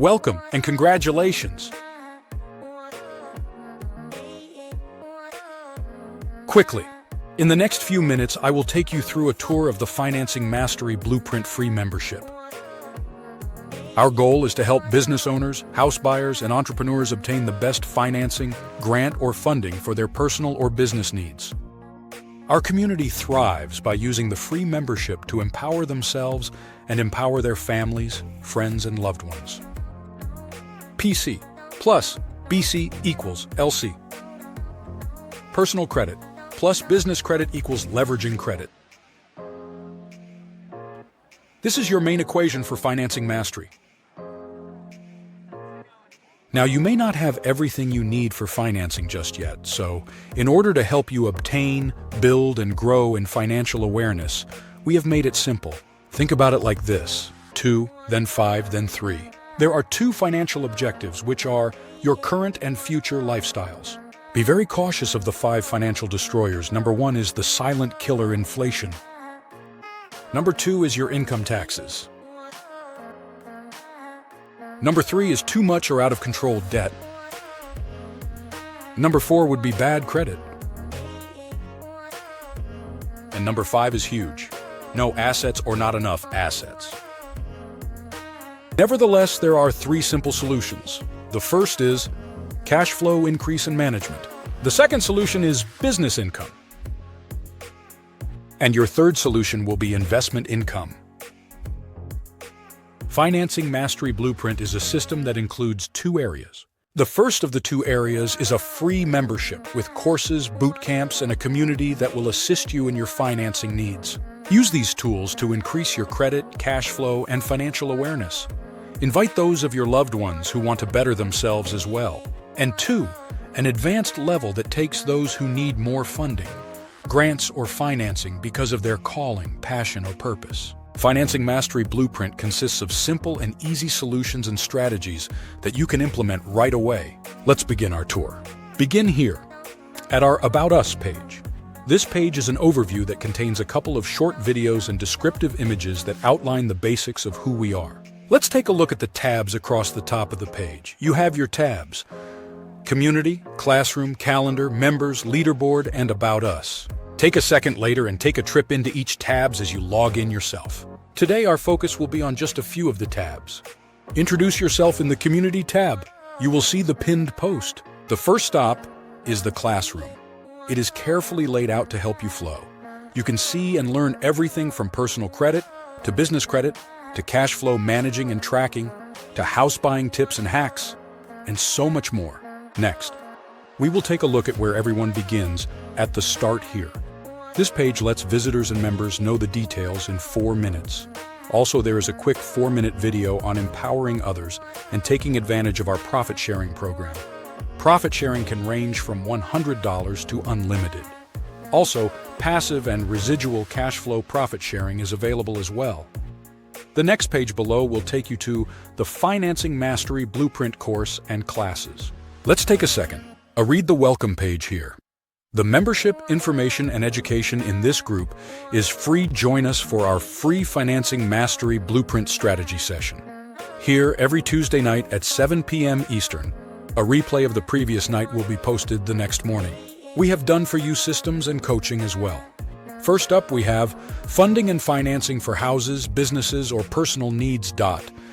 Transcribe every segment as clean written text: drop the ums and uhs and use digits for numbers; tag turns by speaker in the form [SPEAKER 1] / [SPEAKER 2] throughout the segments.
[SPEAKER 1] Welcome and congratulations. Quickly, in the next few minutes, I will take you through a tour of the Financing Mastery Blueprint free membership. Our goal is to help business owners, house buyers, and entrepreneurs obtain the best financing, grant, or funding for their personal or business needs. Our community thrives by using the free membership to empower themselves and empower their families, friends, and loved ones. PC plus BC equals LC. Personal credit plus business credit equals leveraging credit. This is your main equation for financing mastery. Now, you may not have everything you need for financing just yet, so in order to help you obtain, build, and grow in financial awareness, we have made it simple. Think about it like this: 2, then 5, then 3. There are 2 financial objectives, which are your current and future lifestyles. Be very cautious of the 5 financial destroyers. Number 1 is the silent killer, inflation. Number 2 is your income taxes. Number 3 is too much or out of control debt. Number 4 would be bad credit. And number 5 is huge: no assets or not enough assets. Nevertheless, there are 3 simple solutions. The first is cash flow increase and management. The second solution is business income. And your third solution will be investment income. Financing Mastery Blueprint is a system that includes 2 areas. The first of the 2 areas is a free membership with courses, boot camps, and a community that will assist you in your financing needs. Use these tools to increase your credit, cash flow, and financial awareness. Invite those of your loved ones who want to better themselves as well. And 2, an advanced level that takes those who need more funding, grants, or financing because of their calling, passion, or purpose. Financing Mastery Blueprint consists of simple and easy solutions and strategies that you can implement right away. Let's begin our tour. Begin here, at our About Us page. This page is an overview that contains a couple of short videos and descriptive images that outline the basics of who we are. Let's take a look at the tabs across the top of the page. You have your tabs: Community, Classroom, Calendar, Members, Leaderboard, and About Us. Take a second later and take a trip into each tabs as you log in yourself. Today, our focus will be on just a few of the tabs. Introduce yourself in the Community tab. You will see the pinned post. The first stop is the Classroom. It is carefully laid out to help you flow. You can see and learn everything from personal credit to business credit to cash flow managing and tracking to house buying tips and hacks, and so much more. Next, we will take a look at where everyone begins at the Start Here. This page lets visitors and members know the details in 4 minutes. Also, there is a quick 4-minute video on empowering others and taking advantage of our profit sharing program. Profit sharing can range from $100 to unlimited. Also, passive and residual cash flow profit sharing is available as well. The next page below will take you to the Financing Mastery Blueprint course and classes. Let's take a second. Read the welcome page here. The membership, information, and education in this group is free. Join us for our free Financing Mastery Blueprint strategy session. Here, every Tuesday night at 7 p.m. Eastern, a replay of the previous night will be posted the next morning. We have done for you systems and coaching as well. First up, we have funding and financing for houses, businesses, or personal needs.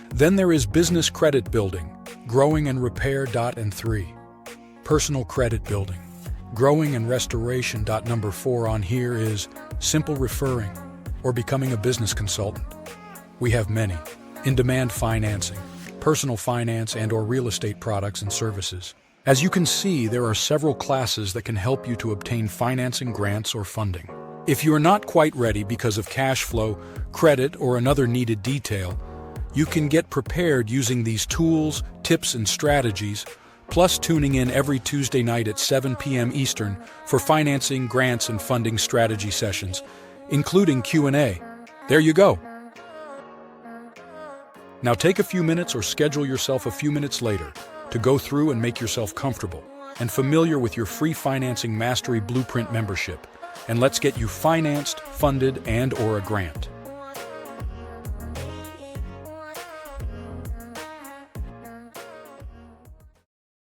[SPEAKER 1] Then there is business credit building, growing and repair. And 3, personal credit building, growing and restoration. Number 4 on here is simple referring or becoming a business consultant. We have many: in-demand financing, personal finance, and/or real estate products and services. As you can see, there are several classes that can help you to obtain financing, grants, or funding. If you are not quite ready because of cash flow, credit, or another needed detail, you can get prepared using these tools, tips, and strategies, plus tuning in every Tuesday night at 7 p.m. Eastern for financing, grants, and funding strategy sessions, including Q&A. There you go. Now take a few minutes or schedule yourself a few minutes later to go through and make yourself comfortable and familiar with your free Financing Mastery Blueprint membership. And let's get you financed, funded, and/or a grant.